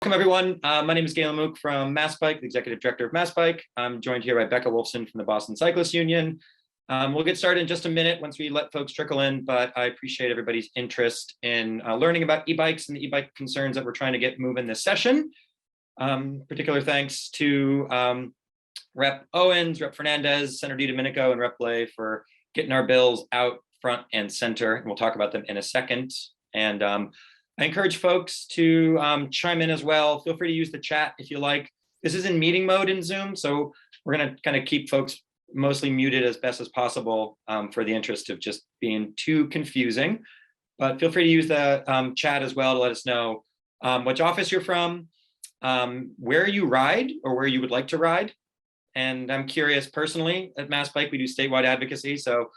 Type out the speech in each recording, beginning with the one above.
Welcome, everyone. My name is Galen Mook from MassBike, the Executive Director of MassBike. I'm joined here by Becca Wolfson from the Boston Cyclists Union. We'll get started in just a minute once we let folks trickle in, but I appreciate everybody's interest in learning about e-bikes and the e-bike concerns that we're trying to get moving this session. Particular thanks to Rep. Owens, Rep. Fernandez, Senator DiDomenico, and Rep. Blay for getting our bills out front and center, and we'll talk about them in a second. And I encourage folks to chime in as well. Feel free to use the chat if you like. This is in meeting mode in Zoom, so we're going to kind of keep folks mostly muted as best as possible for the interest of just being too confusing. But feel free to use the chat as well to let us know which office you're from, where you ride or where you would like to ride. And I'm curious personally, at MassBike, we do statewide advocacy. So,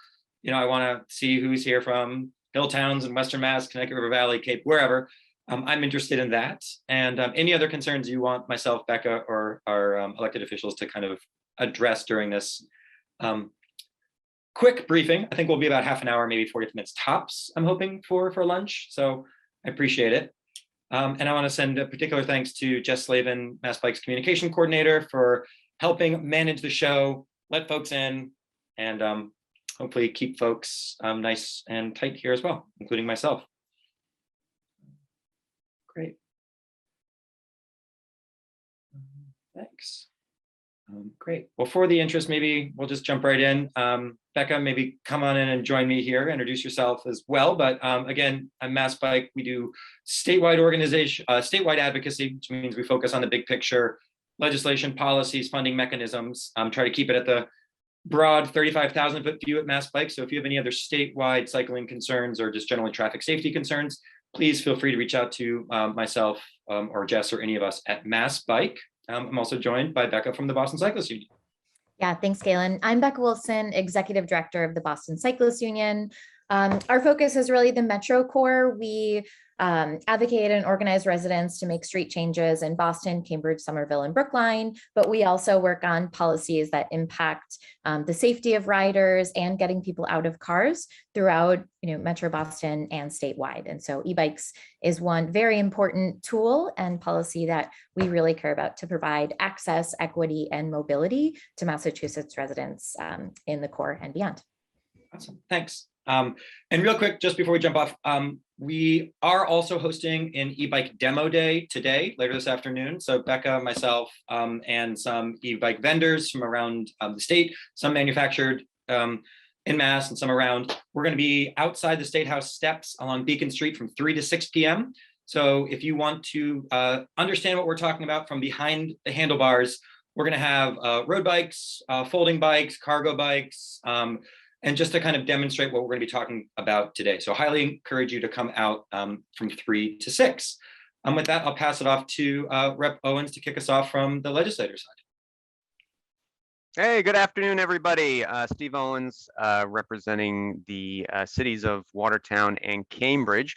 I want to see who's here from hill towns in Western Mass, Connecticut River Valley, Cape, wherever. I'm interested in that. And any other concerns you want myself, Becca, or our elected officials to kind of address during this quick briefing. I think we'll be about half an hour, maybe 40 minutes tops, I'm hoping for lunch. So I appreciate it. And I want to send a particular thanks to Jess Slavin, MassBike's communication coordinator, for helping manage the show, let folks in, and hopefully keep folks nice and tight here as well, including myself. Great. Thanks. Great. Well, for the interest, maybe we'll just jump right in. Becca, maybe come on in and join me here, introduce yourself as well. But again, at MassBike, we do statewide organization, statewide advocacy, which means we focus on the big picture, legislation, policies, funding mechanisms, try to keep it at the broad 35,000 foot view at MassBike. So if you have any other statewide cycling concerns or just generally traffic safety concerns, please feel free to reach out to myself or Jess or any of us at MassBike. I'm also joined by Becca from the Boston Cyclists Union. Yeah, thanks, Galen. I'm Becca Wilson, Executive Director of the Boston Cyclists Union. Our focus is really the Metro core. We advocate and organize residents to make street changes in Boston, Cambridge, Somerville, and Brookline, but we also work on policies that impact the safety of riders and getting people out of cars throughout Metro Boston and statewide. And so e-bikes is one very important tool and policy that we really care about to provide access, equity, and mobility to Massachusetts residents in the core and beyond. Awesome, thanks. And real quick, just before we jump off, we are also hosting an e-bike demo day today, later this afternoon. So Becca, myself, and some e-bike vendors from around the state, some manufactured in Mass and some around. We're going to be outside the State House steps along Beacon Street from 3 to 6 p.m. So if you want to understand what we're talking about from behind the handlebars, we're going to have road bikes, folding bikes, cargo bikes, and just to kind of demonstrate what we're going to be talking about today. So highly encourage you to come out from 3 to 6. With that, I'll pass it off to Rep. Owens to kick us off from the legislator side. Hey, good afternoon, everybody. Steve Owens, representing the cities of Watertown and Cambridge.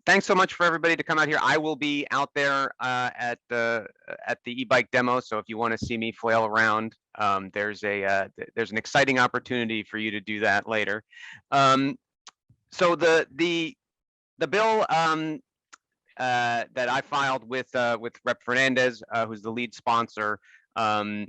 Thanks so much for everybody to come out here. I will be out there at the e-bike demo, so if you want to see me flail around, there's an exciting opportunity for you to do that later. So the bill that I filed with Rep. Fernandez, who's the lead sponsor,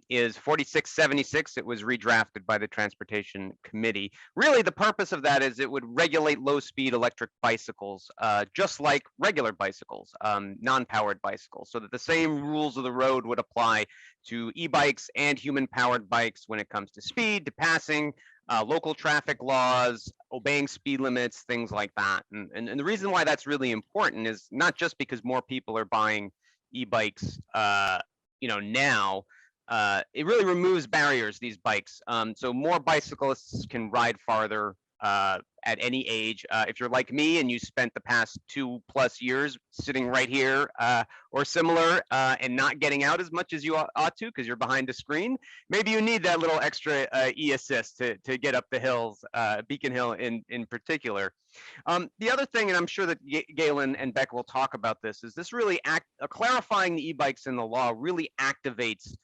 is 4676. It was redrafted by the Transportation Committee. Really, the purpose of that is it would regulate low-speed electric bicycles, just like regular bicycles, non-powered bicycles, so that the same rules of the road would apply to e-bikes and human-powered bikes when it comes to speed, to passing, local traffic laws, obeying speed limits, things like that. And the reason why that's really important is not just because more people are buying e-bikes now, it really removes barriers, these bikes. So more bicyclists can ride farther at any age. If you're like me and you spent the past 2+ years sitting right here or similar and not getting out as much as you ought to because you're behind a screen, maybe you need that little extra e-assist to get up the hills, Beacon Hill in particular. The other thing, and I'm sure that Galen and Beck will talk about this, is this really clarifying the e-bikes in the law really activates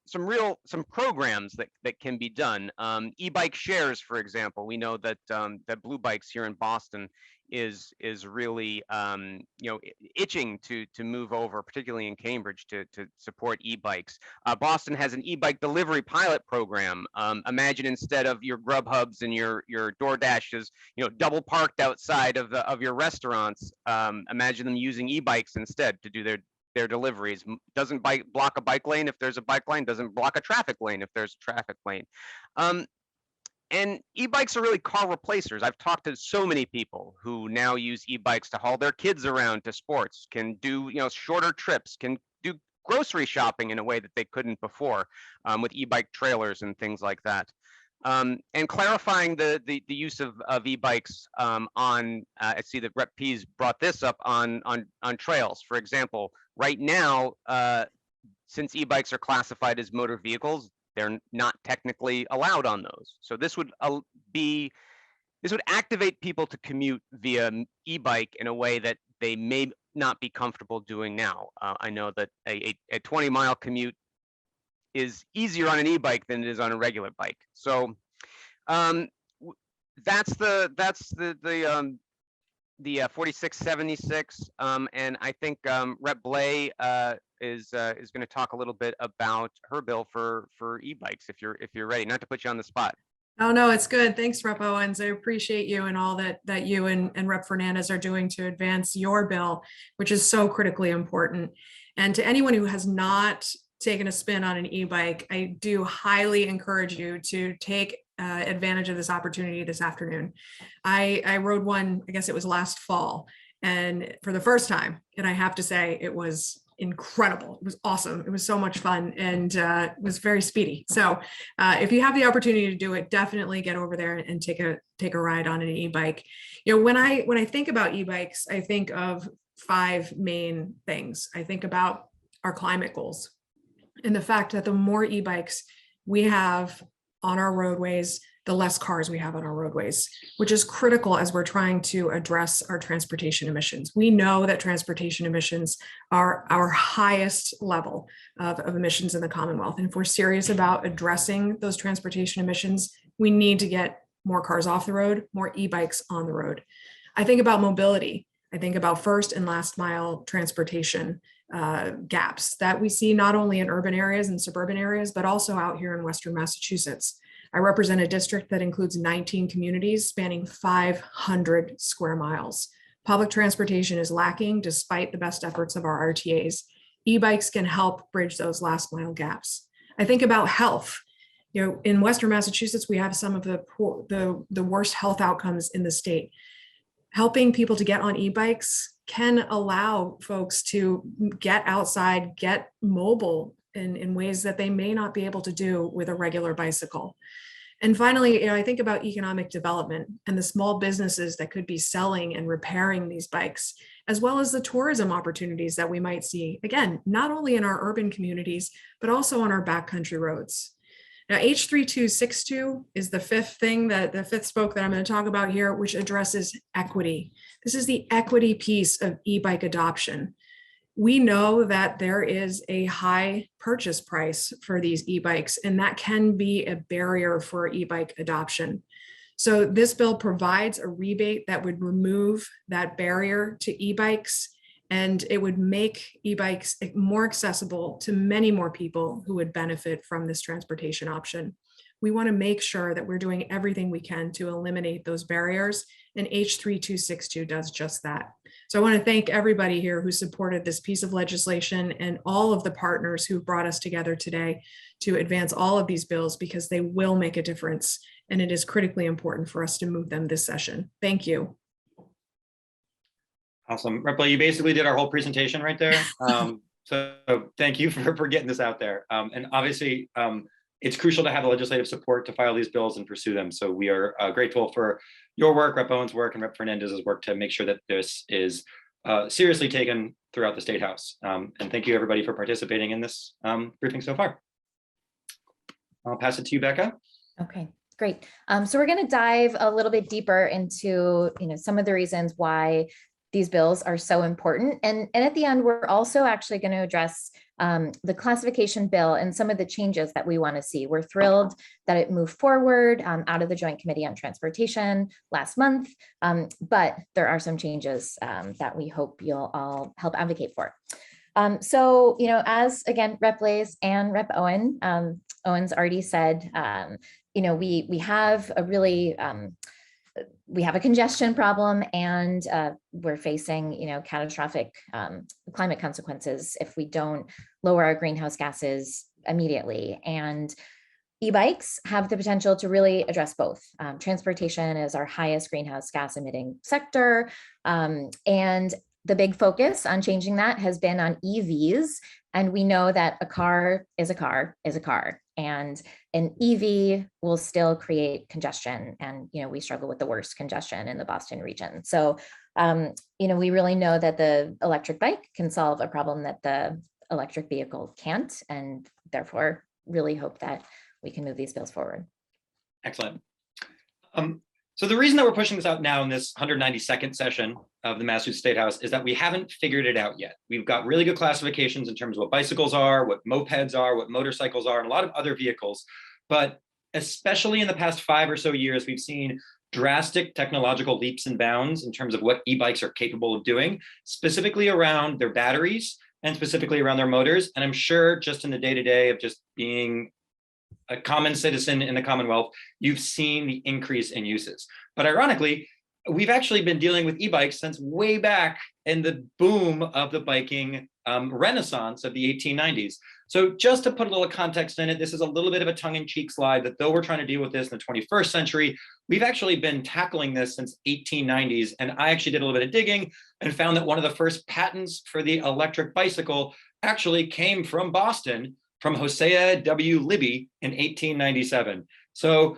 some programs that can be done. E-bike shares, for example. We know that that Blue Bikes here in Boston is really itching to move over, particularly in Cambridge, to support e-bikes. Boston has an e-bike delivery pilot program. Imagine instead of your Grubhubs and your DoorDashes, double parked outside of your restaurants. Imagine them using e-bikes instead to do their deliveries. Doesn't block a bike lane if there's a bike lane, doesn't block a traffic lane if there's a traffic lane. And e-bikes are really car replacers. I've talked to so many people who now use e-bikes to haul their kids around to sports, can do shorter trips, can do grocery shopping in a way that they couldn't before, with e-bike trailers and things like that. And clarifying the use of e-bikes on, I see that Rep P's brought this up on trails. For example, right now, since e-bikes are classified as motor vehicles, they're not technically allowed on those. So this would activate people to commute via e-bike in a way that they may not be comfortable doing now. I know that a 20-mile commute is easier on an e-bike than it is on a regular bike. So that's the 4676, and I think Rep Blay is going to talk a little bit about her bill for e-bikes, if you're ready. Not to put you on the spot. Oh, no, it's good. Thanks, Rep Owens. I appreciate you and all that you and Rep Fernandez are doing to advance your bill, which is so critically important. And to anyone who has not taken a spin on an e-bike, I do highly encourage you to take advantage of this opportunity this afternoon. I rode one, I guess it was last fall, and for the first time, and I have to say it was incredible. It was awesome. It was so much fun, and it was very speedy. So if you have the opportunity to do it, definitely get over there and take a ride on an e-bike. When I think about e-bikes, I think of 5 main things. I think about our climate goals and the fact that the more e-bikes we have on our roadways, the less cars we have on our roadways, which is critical as we're trying to address our transportation emissions. We know that transportation emissions are our highest level of emissions in the Commonwealth. And if we're serious about addressing those transportation emissions, we need to get more cars off the road, more e-bikes on the road. I think about mobility. I think about first and last mile transportation gaps that we see not only in urban areas and suburban areas, but also out here in Western Massachusetts. I represent a district that includes 19 communities spanning 500 square miles. Public transportation is lacking despite the best efforts of our RTAs. E-bikes can help bridge those last mile gaps. I think about health. In Western Massachusetts, we have some of the worst health outcomes in the state. Helping people to get on e-bikes can allow folks to get outside, get mobile in ways that they may not be able to do with a regular bicycle. And finally, I think about economic development and the small businesses that could be selling and repairing these bikes, as well as the tourism opportunities that we might see, again, not only in our urban communities, but also on our backcountry roads. Now, H3262 is the fifth spoke that I'm going to talk about here, which addresses equity. This is the equity piece of e-bike adoption. We know that there is a high purchase price for these e-bikes, and that can be a barrier for e-bike adoption. So this bill provides a rebate that would remove that barrier to e-bikes, and it would make e-bikes more accessible to many more people who would benefit from this transportation option. We want to make sure that we're doing everything we can to eliminate those barriers, and H3262 does just that. So I want to thank everybody here who supported this piece of legislation and all of the partners who brought us together today to advance all of these bills, because they will make a difference, and it is critically important for us to move them this session. Thank you. Awesome. Rep, you basically did our whole presentation right there. So thank you for getting this out there. And obviously, it's crucial to have the legislative support to file these bills and pursue them. So we are grateful for your work, Rep Owens' work, and Rep Fernandez's work to make sure that this is seriously taken throughout the State House. And thank you, everybody, for participating in this briefing so far. I'll pass it to you, Becca. Okay, great. So we're going to dive a little bit deeper into some of the reasons why these bills are so important. And at the end, we're also actually going to address the classification bill and some of the changes that we want to see. We're thrilled that it moved forward out of the Joint Committee on Transportation last month, but there are some changes that we hope you'll all help advocate for. So, as again, Rep. Blaze and Rep. Owen's already said, we have a really we have a congestion problem, and we're facing, catastrophic climate consequences if we don't lower our greenhouse gases immediately. And e-bikes have the potential to really address both. Transportation is our highest greenhouse gas emitting sector, and the big focus on changing that has been on EVs. And we know that a car is a car is a car. And an EV will still create congestion. And, we struggle with the worst congestion in the Boston region. So, we really know that the electric bike can solve a problem that the electric vehicle can't, and therefore really hope that we can move these bills forward. Excellent. So the reason that we're pushing this out now in this 192nd session of the Massachusetts State House is that we haven't figured it out yet. We've got really good classifications in terms of what bicycles are, what mopeds are, what motorcycles are, and a lot of other vehicles. But especially in the past 5 or so years, we've seen drastic technological leaps and bounds in terms of what e-bikes are capable of doing, specifically around their batteries and specifically around their motors. And I'm sure just in the day-to-day of just being a common citizen in the Commonwealth, you've seen the increase in uses. But ironically, we've actually been dealing with e-bikes since way back in the boom of the biking renaissance of the 1890s. So just to put a little context in it, this is a little bit of a tongue-in-cheek slide that though we're trying to deal with this in the 21st century, we've actually been tackling this since 1890s. And I actually did a little bit of digging and found that one of the first patents for the electric bicycle actually came from Boston, from Hosea W. Libby in 1897. So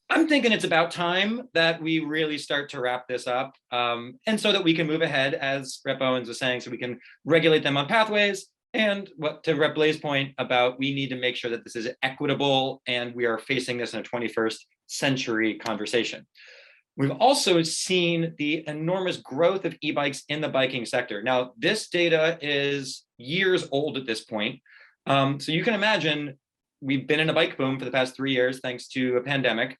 I'm thinking it's about time that we really start to wrap this up, and so that we can move ahead, as Rep. Owens was saying, so we can regulate them on pathways, and what to Rep. Blaze's point about we need to make sure that this is equitable and we are facing this in a 21st century conversation. We've also seen the enormous growth of e-bikes in the biking sector. Now, this data is years old at this point. So you can imagine we've been in a bike boom for the past 3 years, thanks to a pandemic.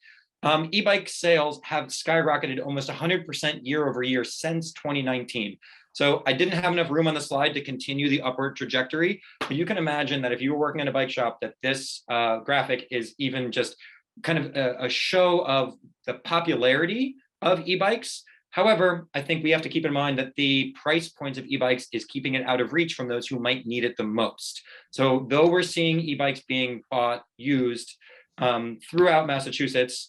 E-bike sales have skyrocketed almost 100% year over year since 2019. So I didn't have enough room on the slide to continue the upward trajectory, but you can imagine that if you were working in a bike shop, that this graphic is even just kind of a show of the popularity of e-bikes. However, I think we have to keep in mind that the price points of e-bikes is keeping it out of reach from those who might need it the most. So though we're seeing e-bikes being bought, used throughout Massachusetts,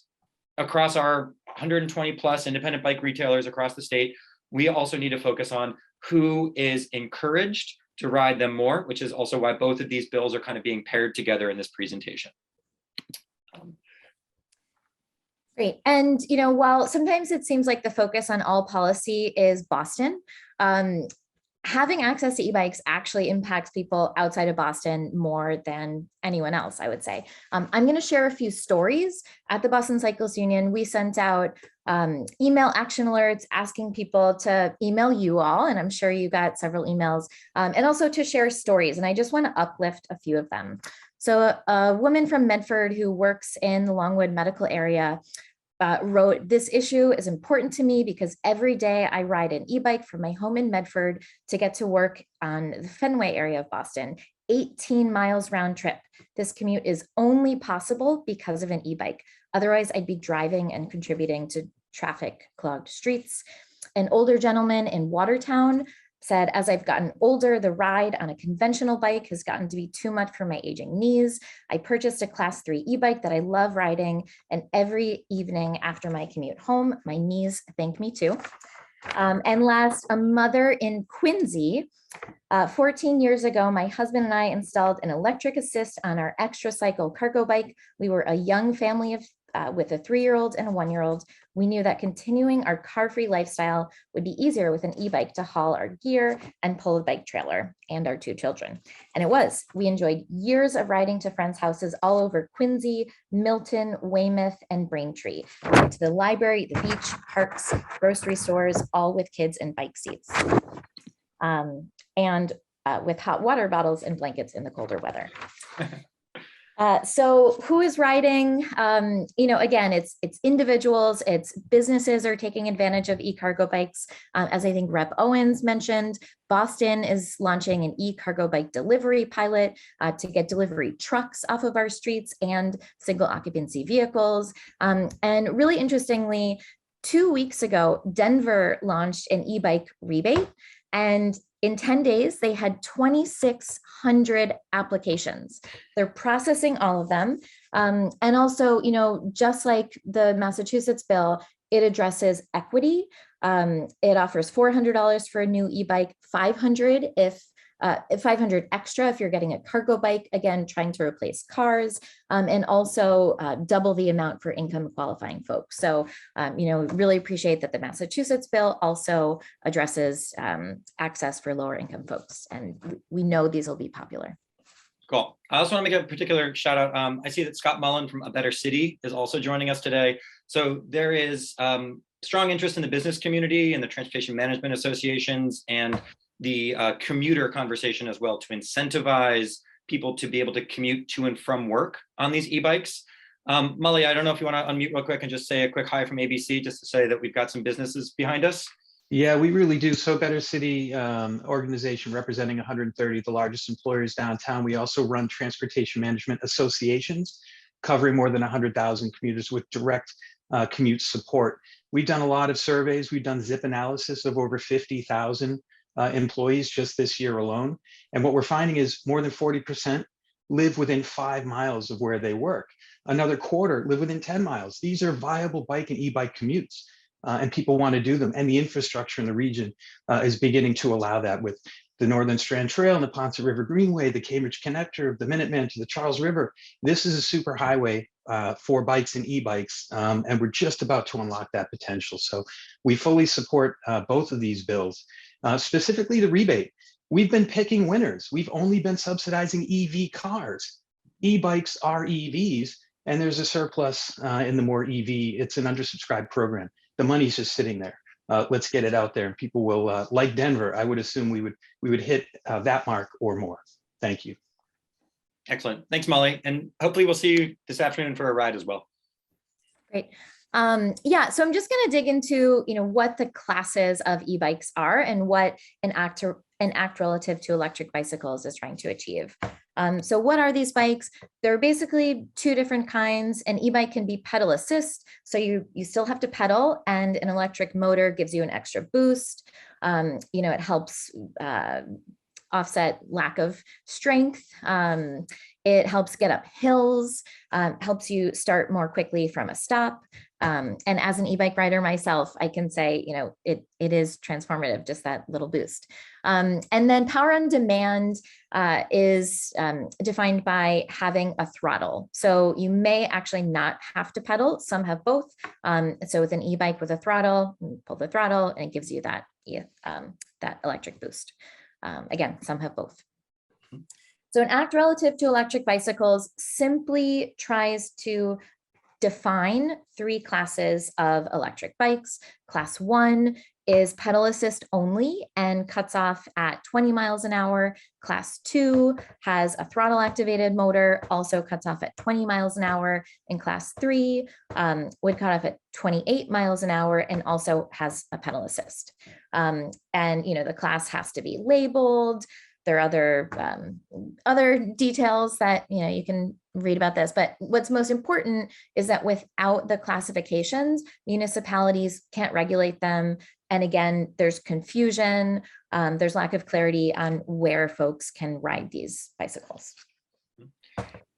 across our 120 plus independent bike retailers across the state, we also need to focus on who is encouraged to ride them more, which is also why both of these bills are kind of being paired together in this presentation. Great. And, while sometimes it seems like the focus on all policy is Boston, having access to e-bikes actually impacts people outside of Boston more than anyone else, I would say. I'm going to share a few stories. At the Boston Cyclists Union, we sent out email action alerts asking people to email you all, and I'm sure you got several emails, and also to share stories. And I just want to uplift a few of them. So a woman from Medford who works in the Longwood medical area wrote, "This issue is important to me because every day I ride an e-bike from my home in Medford to get to work on the Fenway area of Boston, 18 miles round trip. This commute is only possible because of an e-bike. Otherwise, I'd be driving and contributing to traffic clogged streets." An older gentleman in Watertown said, "As I've gotten older, the ride on a conventional bike has gotten to be too much for my aging knees. I purchased a class 3 e-bike that I love riding, and every evening after my commute home, my knees thank me too." And last, a mother in Quincy, 14 years ago, my husband and I installed an electric assist on our extra cycle cargo bike. We were a young family of with a 3-year-old and a 1-year-old. We knew that continuing our car-free lifestyle would be easier with an e-bike to haul our gear and pull a bike trailer and our 2 children. And it was. We enjoyed years of riding to friends' houses all over Quincy, Milton, Weymouth, and Braintree. We went to the library, the beach, parks, grocery stores, all with kids in bike seats. And with hot water bottles and blankets in the colder weather. So who is riding? Again, it's individuals, it's businesses are taking advantage of e-cargo bikes. As I think Rep. Owens mentioned, Boston is launching an e-cargo bike delivery pilot to get delivery trucks off of our streets and single occupancy vehicles. And really interestingly, 2 weeks ago, Denver launched an e-bike rebate, and in 10 days, they had 2,600 applications. They're processing all of them. And also, just like the Massachusetts bill, it addresses equity. It offers $400 for a new e-bike, $500 if 500 extra if you're getting a cargo bike, again, trying to replace cars, and also double the amount for income qualifying folks. So, really appreciate that the Massachusetts bill also addresses access for lower income folks. And we know these will be popular. Cool. I also want to make a particular shout out. I see that Scott Mullen from A Better City is also joining us today. So there is strong interest in the business community and the transportation management associations and the commuter conversation as well, to incentivize people to be able to commute to and from work on these e-bikes. Molly, I don't know if you want to unmute real quick and just say a quick hi from ABC, just to say that we've got some businesses behind us. Yeah, we really do. So Better City organization representing 130 of the largest employers downtown. We also run transportation management associations covering more than 100,000 commuters with direct commute support. We've done a lot of surveys. We've done zip analysis of over 50,000 employees just this year alone. And what we're finding is more than 40% live within 5 miles of where they work. Another quarter live within 10 miles. These are viable bike and e-bike commutes, and people want to do them. And the infrastructure in the region is beginning to allow that, with the Northern Strand Trail and the Ponce River Greenway, the Cambridge Connector, the Minuteman to the Charles River. This is a super highway for bikes and e-bikes, and we're just about to unlock that potential. So we fully support both of these bills. Specifically the rebate, we've been picking winners. We've only been subsidizing EV cars. E-bikes are EVs, and there's a surplus in the more EV. It's an undersubscribed program. The money's just sitting there. Let's get it out there, and people will, like Denver, I would assume we would hit that mark or more. Thank you. Excellent. Thanks, Molly. And hopefully we'll see you this afternoon for a ride as well. Great. Yeah, so I'm just going to dig into, what the classes of e-bikes are and what an act relative to electric bicycles is trying to achieve. So what are these bikes? They're basically two different kinds. An e-bike can be pedal assist, so you still have to pedal, and an electric motor gives you an extra boost. It helps offset lack of strength. It helps get up hills, helps you start more quickly from a stop. And as an e-bike rider myself, I can say, it is transformative, just that little boost. And then power on demand is defined by having a throttle. So you may actually not have to pedal. Some have both. So with an e-bike with a throttle, you pull the throttle and it gives you that electric boost. Again, some have both. So an act relative to electric bicycles simply tries to define 3 classes of electric bikes. Class 1 is pedal assist only and cuts off at 20 miles an hour. Class 2 has a throttle activated motor, also cuts off at 20 miles an hour. And class 3 would cut off at 28 miles an hour and also has a pedal assist. And the class has to be labeled. There are other details that you can read about this, but what's most important is that without the classifications, municipalities can't regulate them. And again, there's confusion, there's lack of clarity on where folks can ride these bicycles.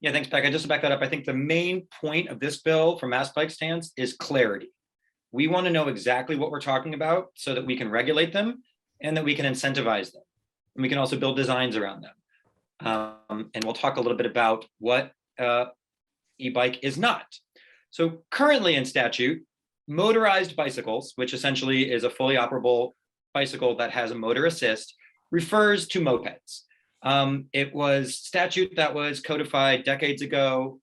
Yeah, thanks, Becca. Just to back that up, I think the main point of this bill from Mass Bike Stands is clarity. We want to know exactly what we're talking about so that we can regulate them and that we can incentivize them. And we can also build designs around them. And we'll talk a little bit about what e-bike is not. So currently in statute, motorized bicycles, which essentially is a fully operable bicycle that has a motor assist, refers to mopeds. It was statute that was codified decades ago.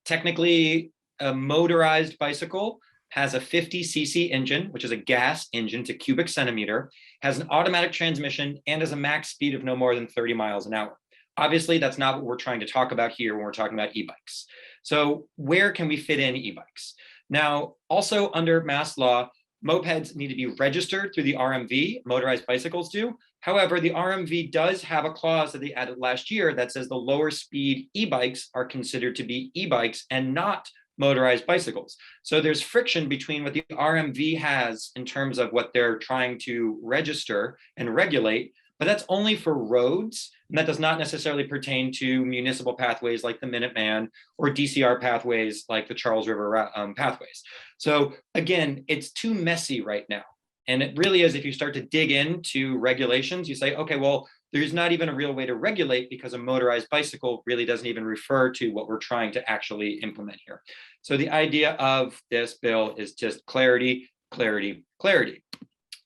Technically, a motorized bicycle has a 50cc engine, which is a gas engine to cubic centimeter, has an automatic transmission, and has a max speed of no more than 30 miles an hour. Obviously, that's not what we're trying to talk about here when we're talking about e-bikes. So where can we fit in e-bikes? Now, also under Mass law, mopeds need to be registered through the RMV, motorized bicycles do. However, the RMV does have a clause that they added last year that says the lower speed e-bikes are considered to be e-bikes and not motorized bicycles. So there's friction between what the RMV has in terms of what they're trying to register and regulate, but that's only for roads. And that does not necessarily pertain to municipal pathways like the Minuteman or DCR pathways like the Charles River pathways. So again, it's too messy right now. And it really is, if you start to dig into regulations, you say, okay, well, there's not even a real way to regulate because a motorized bicycle really doesn't even refer to what we're trying to actually implement here. So the idea of this bill is just clarity, clarity, clarity.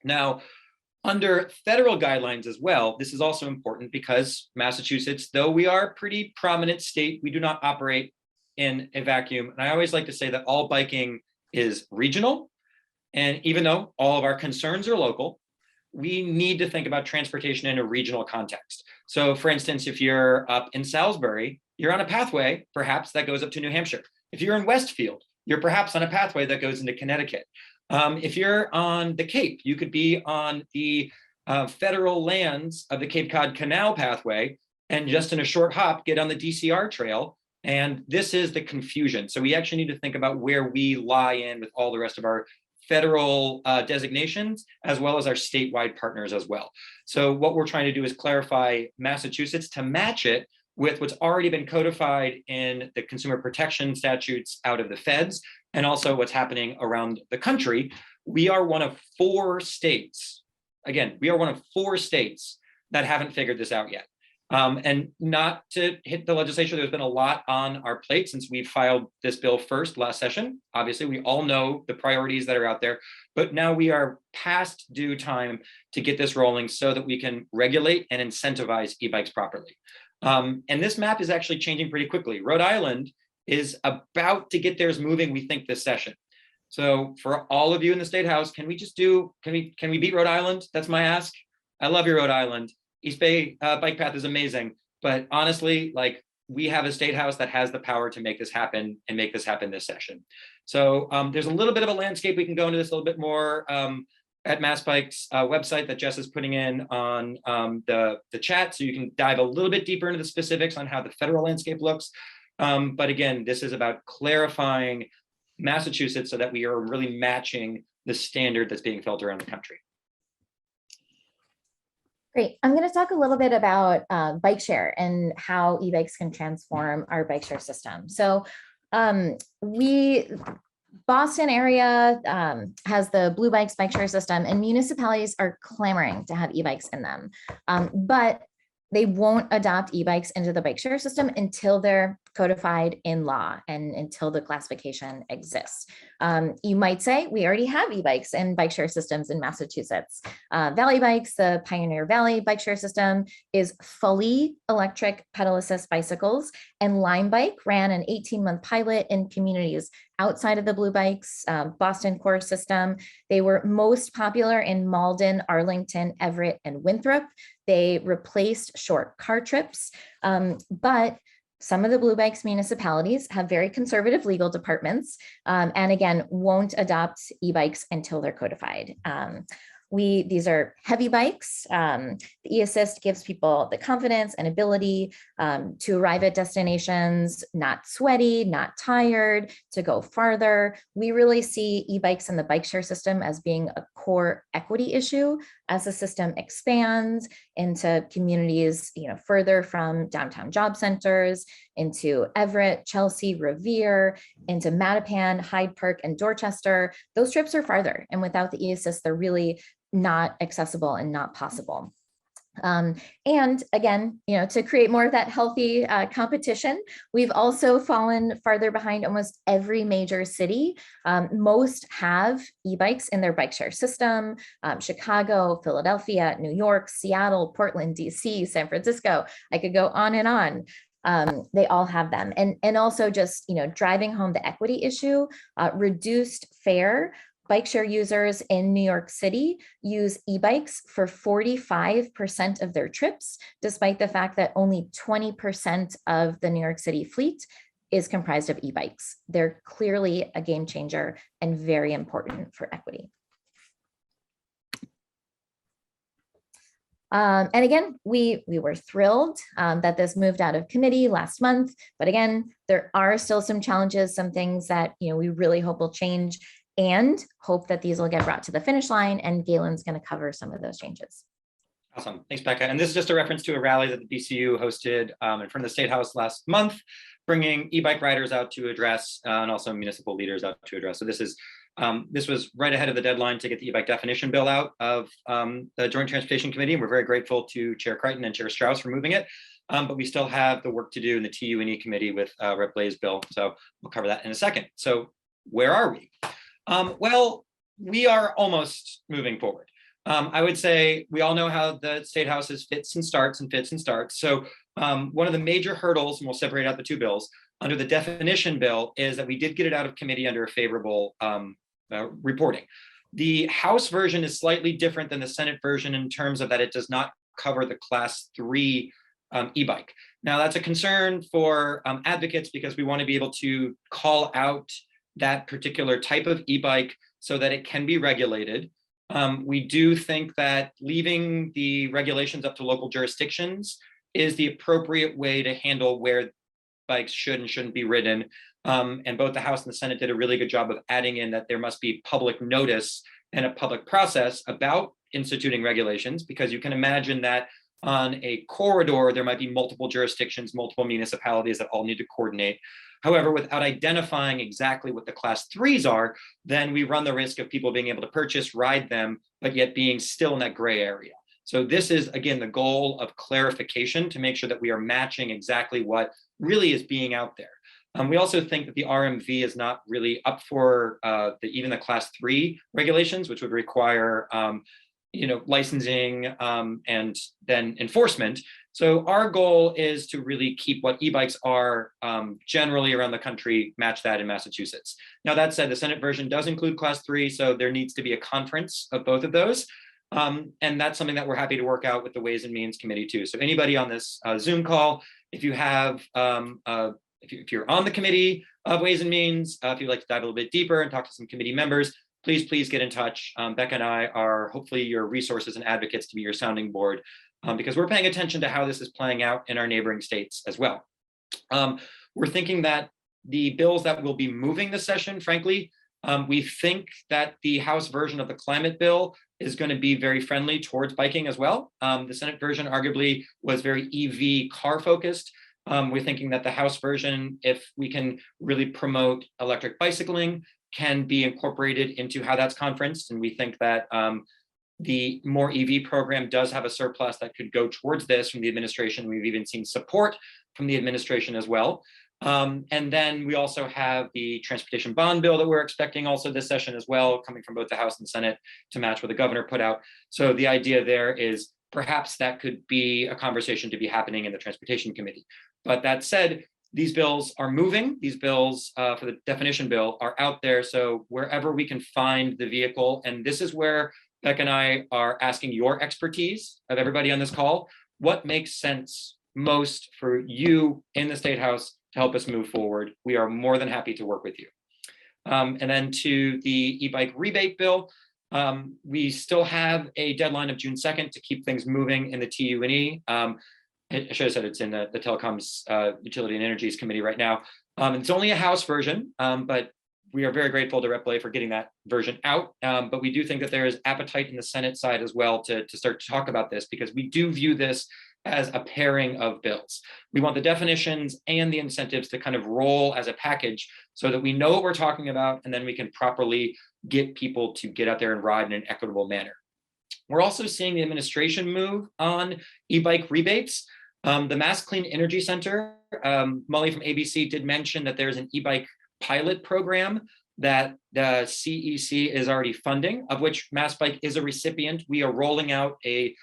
Now, under federal guidelines as well, this is also important because Massachusetts, though we are a pretty prominent state, we do not operate in a vacuum. And I always like to say that all biking is regional. And even though all of our concerns are local, we need to think about transportation in a regional context. So for instance, if you're up in Salisbury, you're on a pathway, perhaps that goes up to New Hampshire. If you're in Westfield, you're perhaps on a pathway that goes into Connecticut. If you're on the Cape, you could be on the federal lands of the Cape Cod Canal pathway and just in a short hop, get on the DCR trail. And this is the confusion. So we actually need to think about where we lie in with all the rest of our federal designations, as well as our statewide partners as well. So what we're trying to do is clarify Massachusetts to match it with what's already been codified in the consumer protection statutes out of the feds, and also what's happening around the country. We are one of 4 states. Again, we are one of 4 states that haven't figured this out yet. And not to hit the legislature, there's been a lot on our plate since we filed this bill first last session. Obviously, we all know the priorities that are out there, but now we are past due time to get this rolling so that we can regulate and incentivize e-bikes properly. And this map is actually changing pretty quickly. Rhode Island is about to get theirs moving, we think, this session. So for all of you in the State House, can we beat Rhode Island? That's my ask. I love you, Rhode Island. East Bay bike path is amazing, but honestly, like, we have a State House that has the power to make this happen and make this happen this session. So there's a little bit of a landscape. We can go into this a little bit more at MassBike's website that Jess is putting in on the chat, so you can dive a little bit deeper into the specifics on how the federal landscape looks. But again, this is about clarifying Massachusetts so that we are really matching the standard that's being felt around the country. Great. I'm going to talk a little bit about Bikeshare and how e-bikes can transform our Bikeshare system. So Boston area has the Blue Bikes Bikeshare system, and municipalities are clamoring to have e-bikes in them. But they won't adopt e-bikes into the Bikeshare system until they're codified in law and until the classification exists. You might say, we already have e-bikes and Bikeshare systems in Massachusetts. Valley Bikes, the Pioneer Valley Bikeshare system, is fully electric pedal assist bicycles, and Lime Bike ran an 18-month pilot in communities outside of the Blue Bikes Boston core system. They were most popular in Malden, Arlington, Everett, and Winthrop. They replaced short car trips, but some of the Blue Bikes municipalities have very conservative legal departments, and again, won't adopt e-bikes until they're codified. These are heavy bikes. The e-assist gives people the confidence and ability to arrive at destinations, not sweaty, not tired, to go farther. We really see e-bikes in the Bikeshare system as being a core equity issue as the system expands into communities, further from downtown job centers, into Everett, Chelsea, Revere, into Mattapan, Hyde Park, and Dorchester. Those trips are farther, and without the e-assist, they're really not accessible and not possible. And again, to create more of that healthy competition, we've also fallen farther behind almost every major city. Most have e-bikes in their Bikeshare system: Chicago, Philadelphia, New York, Seattle, Portland, DC, San Francisco. I could go on and on. They all have them. And also just, driving home the equity issue, reduced fare. Bikeshare users in New York City use e-bikes for 45% of their trips, despite the fact that only 20% of the New York City fleet is comprised of e-bikes. They're clearly a game changer and very important for equity. And again, we were thrilled that this moved out of committee last month. But again, there are still some challenges, some things that we really hope will change, and hope that these will get brought to the finish line. And Galen's going to cover some of those changes. Awesome. Thanks, Becca. And this is just a reference to a rally that the BCU hosted in front of the State House last month, bringing e-bike riders out to address and also municipal leaders out to address. So this was right ahead of the deadline to get the e-bike definition bill out of the Joint Transportation Committee. And we're very grateful to Chair Crichton and Chair Strauss for moving it. But we still have the work to do in the TU&E committee with Rep. Blai's bill. So we'll cover that in a second. So where are we? Well, we are almost moving forward. I would say we all know how the State House is fits and starts. So one of the major hurdles, and we'll separate out the two bills, under the definition bill is that we did get it out of committee under a favorable reporting. The House version is slightly different than the Senate version in terms of that it does not cover the Class 3 e-bike. Now, that's a concern for advocates because we want to be able to call out that particular type of e-bike so that it can be regulated. We do think that leaving the regulations up to local jurisdictions is the appropriate way to handle where bikes should and shouldn't be ridden. And both the House and the Senate did a really good job of adding in that there must be public notice and a public process about instituting regulations, because you can imagine that on a corridor, there might be multiple jurisdictions, multiple municipalities that all need to coordinate. However, without identifying exactly what the Class 3s are, then we run the risk of people being able to purchase, ride them, but yet being still in that gray area. So this is, again, the goal of clarification to make sure that we are matching exactly what really is being out there. We also think that the RMV is not really up for even the Class 3 regulations, which would require licensing and then enforcement. So our goal is to really keep what e-bikes are generally around the country, match that in Massachusetts. Now, that said, the Senate version does include Class 3, so there needs to be a conference of both of those. And that's something that we're happy to work out with the Ways and Means Committee too. So anybody on this Zoom call, if you have, if you're on the committee of Ways and Means, if you'd like to dive a little bit deeper and talk to some committee members, please get in touch. Becca and I are hopefully your resources and advocates to be your sounding board, because we're paying attention to how this is playing out in our neighboring states as well. We're thinking that the bills that will be moving the session, frankly, we think that the House version of the climate bill is going to be very friendly towards biking as well. The Senate version arguably was very EV car focused. We're thinking that the House version, if we can really promote electric bicycling, can be incorporated into how that's conferenced. And we think that the More EV program does have a surplus that could go towards this from the administration. We've even seen support from the administration as well. And then we also have the transportation bond bill that we're expecting also this session as well, coming from both the House and the Senate to match what the governor put out. So the idea there is perhaps that could be a conversation to be happening in the Transportation Committee. But that said, these bills are moving. These bills for the definition bill are out there. So wherever we can find the vehicle, and this is where Beck and I are asking your expertise of everybody on this call, what makes sense most for you in the State House to help us move forward. We are more than happy to work with you. And then to the Ebike rebate bill, we still have a deadline of June 2nd to keep things moving in the TU&E. I should have said it's in the Telecoms Utility and Energies Committee right now. It's only a House version, but we are very grateful to Rep. Blai for getting that version out. But we do think that there is appetite in the Senate side as well to start to talk about this, because we do view this as a pairing of bills. We want the definitions and the incentives to kind of roll as a package so that we know what we're talking about, and then we can properly get people to get out there and ride in an equitable manner. We're also seeing the administration move on e-bike rebates. The Mass Clean Energy Center, Molly from ABC did mention that there's an e-bike pilot program that the CEC is already funding, of which MassBike is a recipient. We are rolling out a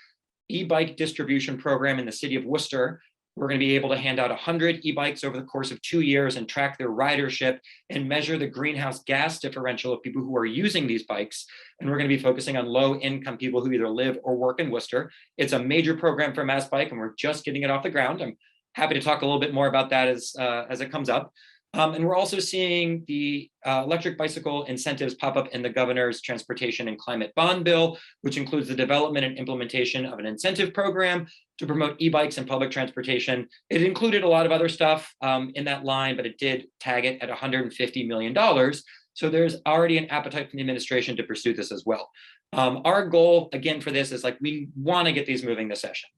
e-bike distribution program in the city of Worcester We're going to be able to hand out 100 e-bikes over the course of 2 years and track their ridership and measure the greenhouse gas differential of people who are using these bikes. And we're going to be focusing on low-income people who either live or work in Worcester. It's a major program for Mass Bike, and we're just getting it off the ground. I'm happy to talk a little bit more about that as it comes up. And we're also seeing the electric bicycle incentives pop up in the governor's transportation and climate bond bill, which includes the development and implementation of an incentive program to promote e-bikes and public transportation. It included a lot of other stuff in that line, but it did tag it at $150 million. So there's already an appetite from the administration to pursue this as well. Our goal, again, for this is like, we want to get these moving this session.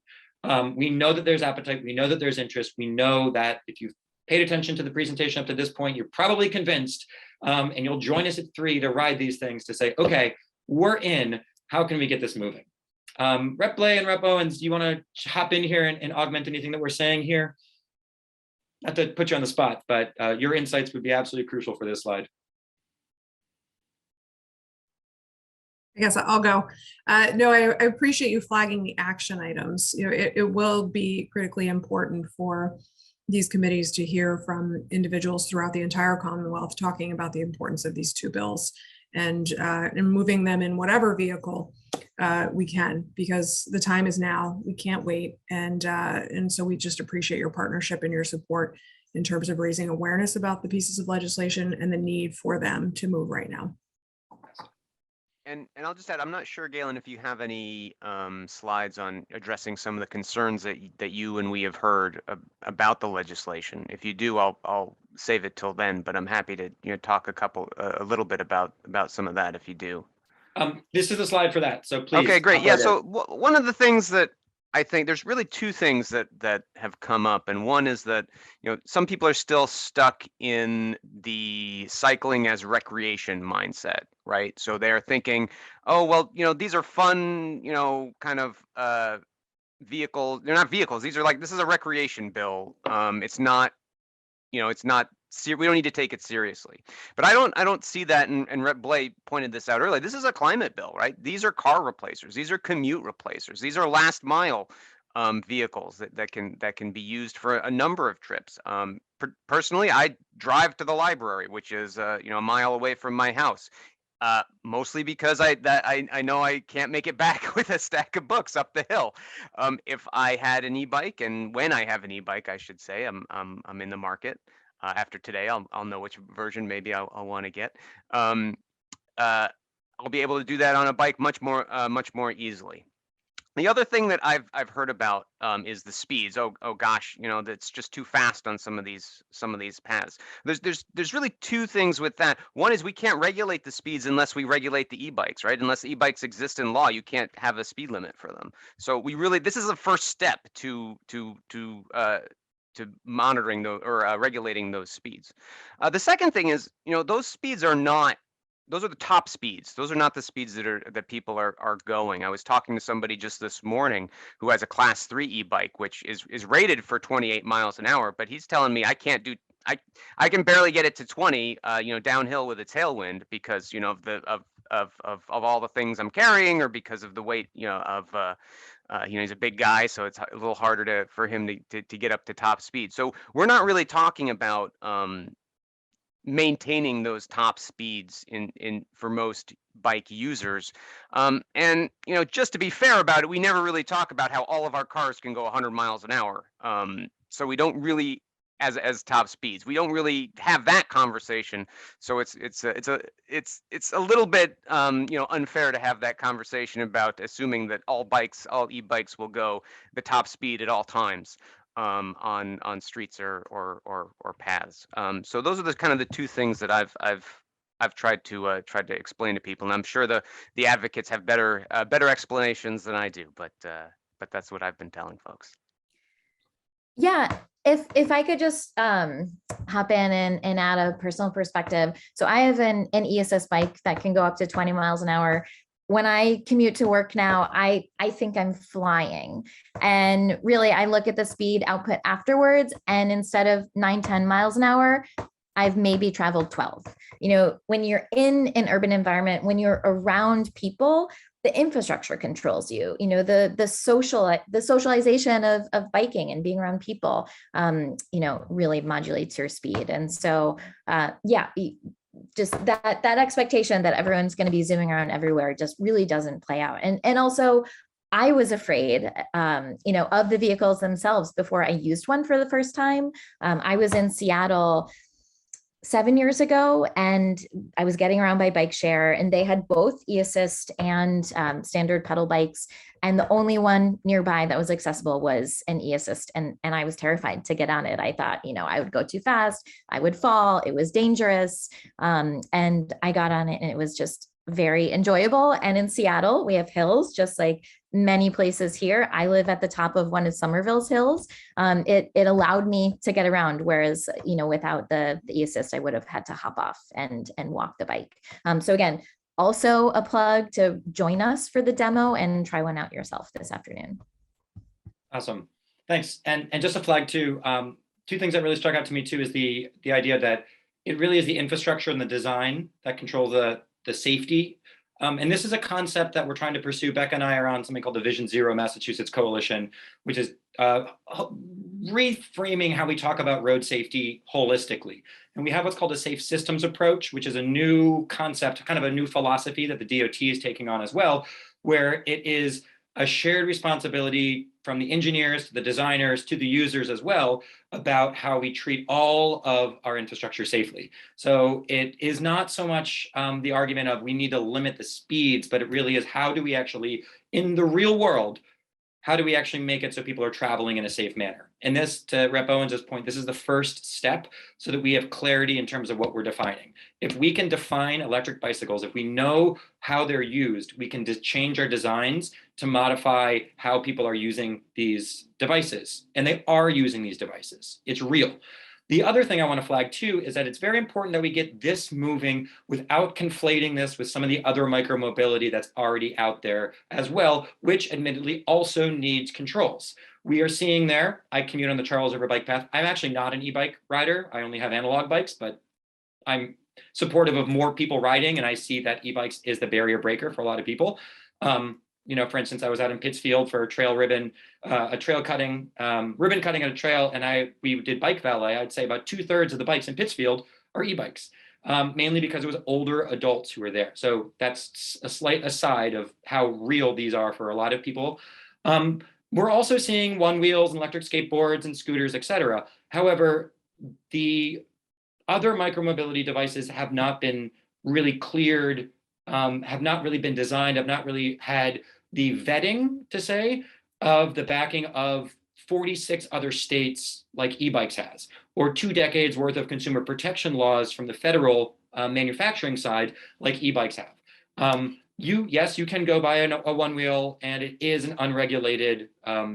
We know that there's appetite. We know that there's interest. We know that if you've paid attention to the presentation up to this point, you're probably convinced, and you'll join us at 3 to ride these things to say, okay, we're in, how can we get this moving? Rep Blay and Rep Owens, do you want to hop in here and augment anything that we're saying here? Not to put you on the spot, but your insights would be absolutely crucial for this slide. I guess I'll go. No, I appreciate you flagging the action items. You know, it will be critically important for these committees to hear from individuals throughout the entire Commonwealth talking about the importance of these 2 bills and moving them in whatever vehicle we can, because the time is now. We can't wait, and so we just appreciate your partnership and your support in terms of raising awareness about the pieces of legislation and the need for them to move right now. And I'll just add, I'm not sure, Galen, if you have any slides on addressing some of the concerns that you and we have heard about the legislation. If you do, I'll save it till then. But I'm happy to talk a little bit about some of that if you do. This is the slide for that. So please. Okay, great. Yeah. So one of the things that I think there's really 2 things that have come up, and one is that some people are still stuck in the cycling as recreation mindset, right? So they're thinking, oh well, these are fun, kind of vehicles. They're not vehicles. These are like, this is a recreation bill. It's not, it's not. We don't need to take it seriously. But I don't see that, and Rep Blay pointed this out earlier. This is a climate bill, right? These are car replacers. These are commute replacers. These are last mile vehicles that can be used for a number of trips. Personally, I drive to the library, which is a mile away from my house. Mostly because I know I can't make it back with a stack of books up the hill. If I had an e-bike, and when I have an e-bike, I should say, I'm in the market. After today, I'll know which version maybe I'll want to get. I'll be able to do that on a bike much more easily. The other thing that I've heard about is the speeds. Oh gosh, that's just too fast on some of these paths. There's really 2 things with that. One is we can't regulate the speeds unless we regulate the e-bikes, right? Unless e-bikes exist in law, you can't have a speed limit for them. So this is the first step to monitoring or regulating those speeds. The second thing is, those speeds are not. Those are the top speeds. Those are not the speeds that people are going. I was talking to somebody just this morning who has a class 3 e-bike, which is rated for 28 miles an hour, but he's telling me I can't do. I can barely get it to 20, downhill with a tailwind because of all the things I'm carrying, or because of the weight, he's a big guy, so it's a little harder for him to get up to top speed. So we're not really talking about maintaining those top speeds for most bike users. And just to be fair about it, we never really talk about how all of our cars can go 100 miles an hour. So we don't really, as top speeds, we don't really have that conversation. So it's a little bit unfair to have that conversation about assuming that all e-bikes will go the top speed at all times on streets or paths. So those are the kind of the 2 things that I've tried to explain to people, and I'm sure the advocates have better explanations than I do, but that's what I've been telling folks. Yeah, if I could just hop in and add a personal perspective. So I have an ESS bike that can go up to 20 miles an hour. When I commute to work now, I think I'm flying. And really, I look at the speed output afterwards, and instead of 9-10 miles an hour, I've maybe traveled 12. When you're in an urban environment, when you're around people, the infrastructure controls you, the socialization of biking and being around people, really modulates your speed. And so, just that expectation that everyone's going to be zooming around everywhere just really doesn't play out. And also, I was afraid, of the vehicles themselves before I used one for the first time. I was in Seattle 7 years ago, and I was getting around by Bikeshare, and they had both e-assist and standard pedal bikes. And the only one nearby that was accessible was an e-assist. And I was terrified to get on it. I thought, I would go too fast, I would fall, it was dangerous. And I got on it, and it was just very enjoyable. And in Seattle, we have hills, just like many places here. I live at the top of one of Somerville's hills. It allowed me to get around, whereas, without the e-assist, I would have had to hop off and walk the bike. So again, also a plug to join us for the demo and try one out yourself this afternoon. Awesome, thanks. And just a flag too, two things that really struck out to me too is the idea that it really is the infrastructure and the design that control the safety. And this is a concept that we're trying to pursue. Becca and I are on something called the Vision Zero Massachusetts Coalition, which is reframing how we talk about road safety holistically. And we have what's called a safe systems approach, which is a new concept, kind of a new philosophy that the DOT is taking on as well, where it is a shared responsibility from the engineers to the designers to the users as well about how we treat all of our infrastructure safely. So it is not so much the argument of we need to limit the speeds, but it really is how do we actually, in the real world, how do we actually make it so people are traveling in a safe manner? And this, to Rep. Owens' point, this is the first step so that we have clarity in terms of what we're defining. If we can define electric bicycles, if we know how they're used, we can just change our designs to modify how people are using these devices. And they are using these devices. It's real. The other thing I want to flag too is that it's very important that we get this moving without conflating this with some of the other micromobility that's already out there as well, which admittedly also needs controls. We are seeing there, I commute on the Charles River bike path. I'm actually not an e-bike rider. I only have analog bikes, but I'm supportive of more people riding, and I see that e-bikes is the barrier breaker for a lot of people. For instance, I was out in Pittsfield for a trail ribbon, ribbon cutting at a trail, and we did bike valet. I'd say about 2/3 of the bikes in Pittsfield are e-bikes, mainly because it was older adults who were there. So that's a slight aside of how real these are for a lot of people. We're also seeing one wheels and electric skateboards and scooters, et cetera. However, the other micromobility devices have not been really cleared, have not really been designed, have not really had the vetting, to say, of the backing of 46 other states like e-bikes has, or 2 decades worth of consumer protection laws from the federal manufacturing side like e-bikes have. Yes, you can go buy a one wheel and it is an unregulated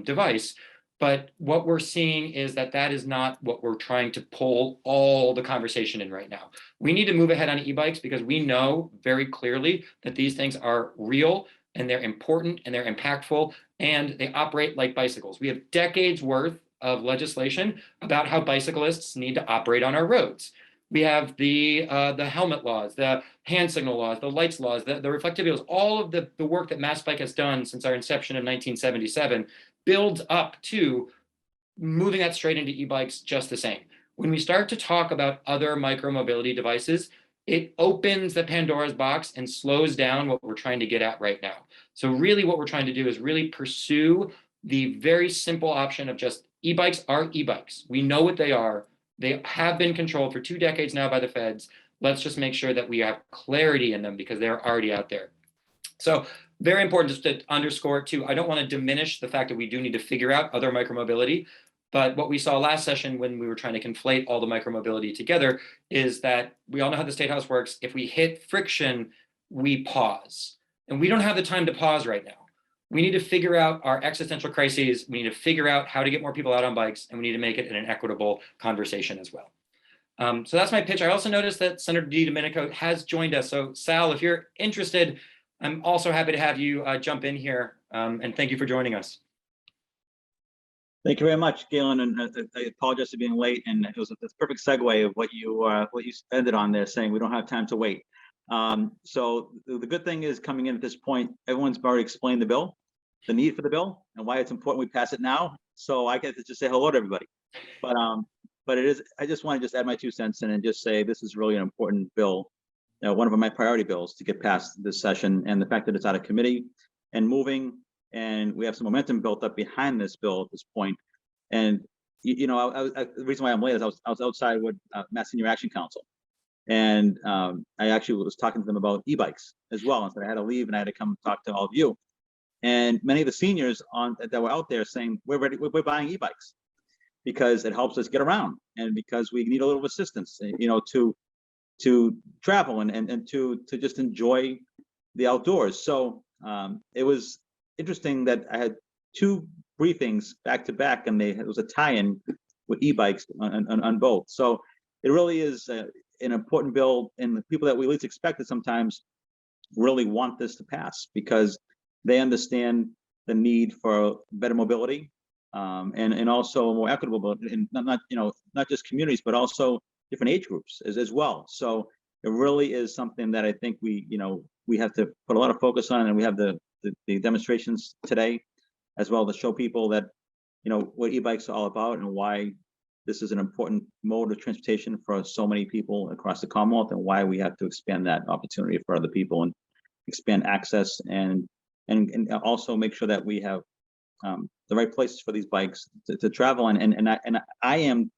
device, but what we're seeing is that is not what we're trying to pull all the conversation in right now. We need to move ahead on e-bikes because we know very clearly that these things are real and they're important and they're impactful and they operate like bicycles. We have decades worth of legislation about how bicyclists need to operate on our roads. We have the helmet laws, the hand signal laws, the lights laws, the reflective wheels, all of the work that MassBike has done since our inception in 1977 builds up to moving that straight into e-bikes just the same. When we start to talk about other micromobility devices, it opens the Pandora's box and slows down what we're trying to get at right now. So really what we're trying to do is really pursue the very simple option of just e-bikes are e-bikes. We know what they are. They have been controlled for 2 decades now by the feds. Let's just make sure that we have clarity in them because they're already out there. So very important just to underscore it too. I don't want to diminish the fact that we do need to figure out other micromobility, but what we saw last session when we were trying to conflate all the micromobility together is that we all know how the State House works. If we hit friction, we pause. And we don't have the time to pause right now. We need to figure out our existential crises. We need to figure out how to get more people out on bikes, and we need to make it an equitable conversation as well. So that's my pitch. I also noticed that Senator DiDomenico has joined us. So Sal, if you're interested, I'm also happy to have you jump in here, and thank you for joining us. Thank you very much, Galen, and I apologize for being late. And it was a perfect segue of what you ended on there, saying we don't have time to wait. So the good thing is coming in at this point, everyone's already explained the bill, the need for the bill, and why it's important we pass it now. So I get to just say hello to everybody. But it is, I just want to just add my 2 cents in and just say this is really an important bill, one of my priority bills to get passed this session, and the fact that it's out of committee and moving, and we have some momentum built up behind this bill at this point. And the reason why I'm late is I was outside with Mass Senior Action Council, and I actually was talking to them about e-bikes as well, and so I had to leave and I had to come talk to all of you. And many of the seniors that were out there saying we're buying e-bikes because it helps us get around, and because we need a little assistance, to travel and to just enjoy the outdoors. So it was interesting that I had 2 briefings back to back, and it was a tie-in with e-bikes on both. So it really is an important bill, and the people that we least expected sometimes really want this to pass because they understand the need for better mobility, and also more equitable, and not just communities, but also different age groups as well. So it really is something that I think we have to put a lot of focus on, and we have the demonstrations today as well to show people that what e-bikes are all about and why this is an important mode of transportation for so many people across the Commonwealth, and why we have to expand that opportunity for other people and expand access, and also make sure that we have the right places for these bikes to travel. And I am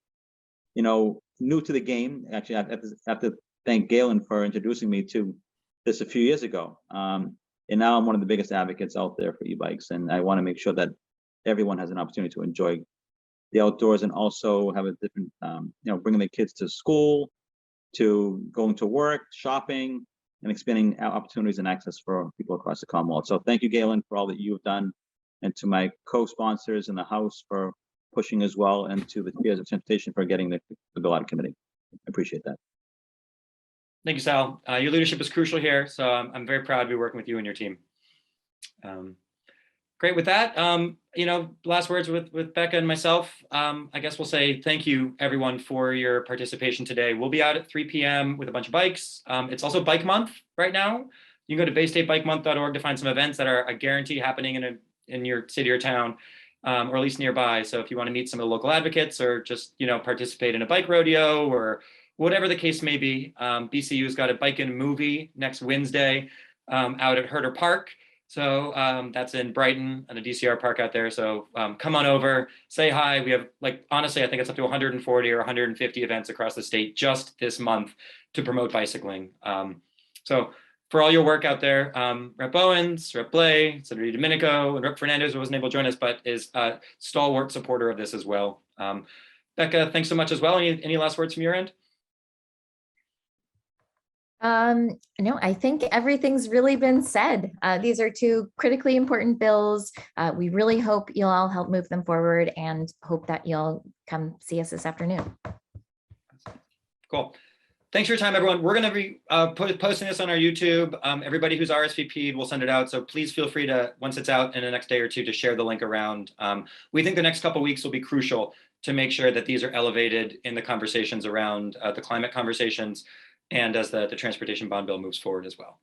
new to the game. Actually, I have to thank Galen for introducing me to this a few years ago. And now I'm one of the biggest advocates out there for e-bikes, and I want to make sure that everyone has an opportunity to enjoy the outdoors, and also have a different, bringing the kids to school, to going to work, shopping, and expanding opportunities and access for people across the Commonwealth. So thank you, Galen, for all that you've done, and to my co-sponsors in the House for pushing as well, and to the Chairs of Transportation for getting the bill out of committee. I appreciate that. Thank you, Sal. Your leadership is crucial here, so I'm very proud to be working with you and your team. Great. With that, last words with Becca and myself. I guess we'll say thank you, everyone, for your participation today. We'll be out at 3 p.m. with a bunch of bikes. It's also Bike Month right now. You can go to baystateBikeMonth.org to find some events that are a guarantee happening in your city or town, or at least nearby. So if you want to meet some of the local advocates, or just participate in a bike rodeo, or whatever the case may be, BCU's got a bike and movie next Wednesday out at Herder Park. So that's in Brighton, and a DCR park out there. So come on over, say hi. We have, honestly, I think it's up to 140 or 150 events across the state just this month to promote bicycling. So for all your work out there, Rep Owens, Rep Blay, Senator Domenico, and Rep Fernandez, who wasn't able to join us, but is a stalwart supporter of this as well. Becca, thanks so much as well. Any last words from your end? No, I think everything's really been said. These are 2 critically important bills. We really hope you'll all help move them forward, and hope that you'll come see us this afternoon. Cool. Thanks for your time, everyone. We're going to be posting this on our YouTube. Everybody who's RSVP'd, we'll send it out. So please feel free to, once it's out in the next day or 2, to share the link around. We think the next couple of weeks will be crucial to make sure that these are elevated in the conversations around the climate conversations, and as the transportation bond bill moves forward as well.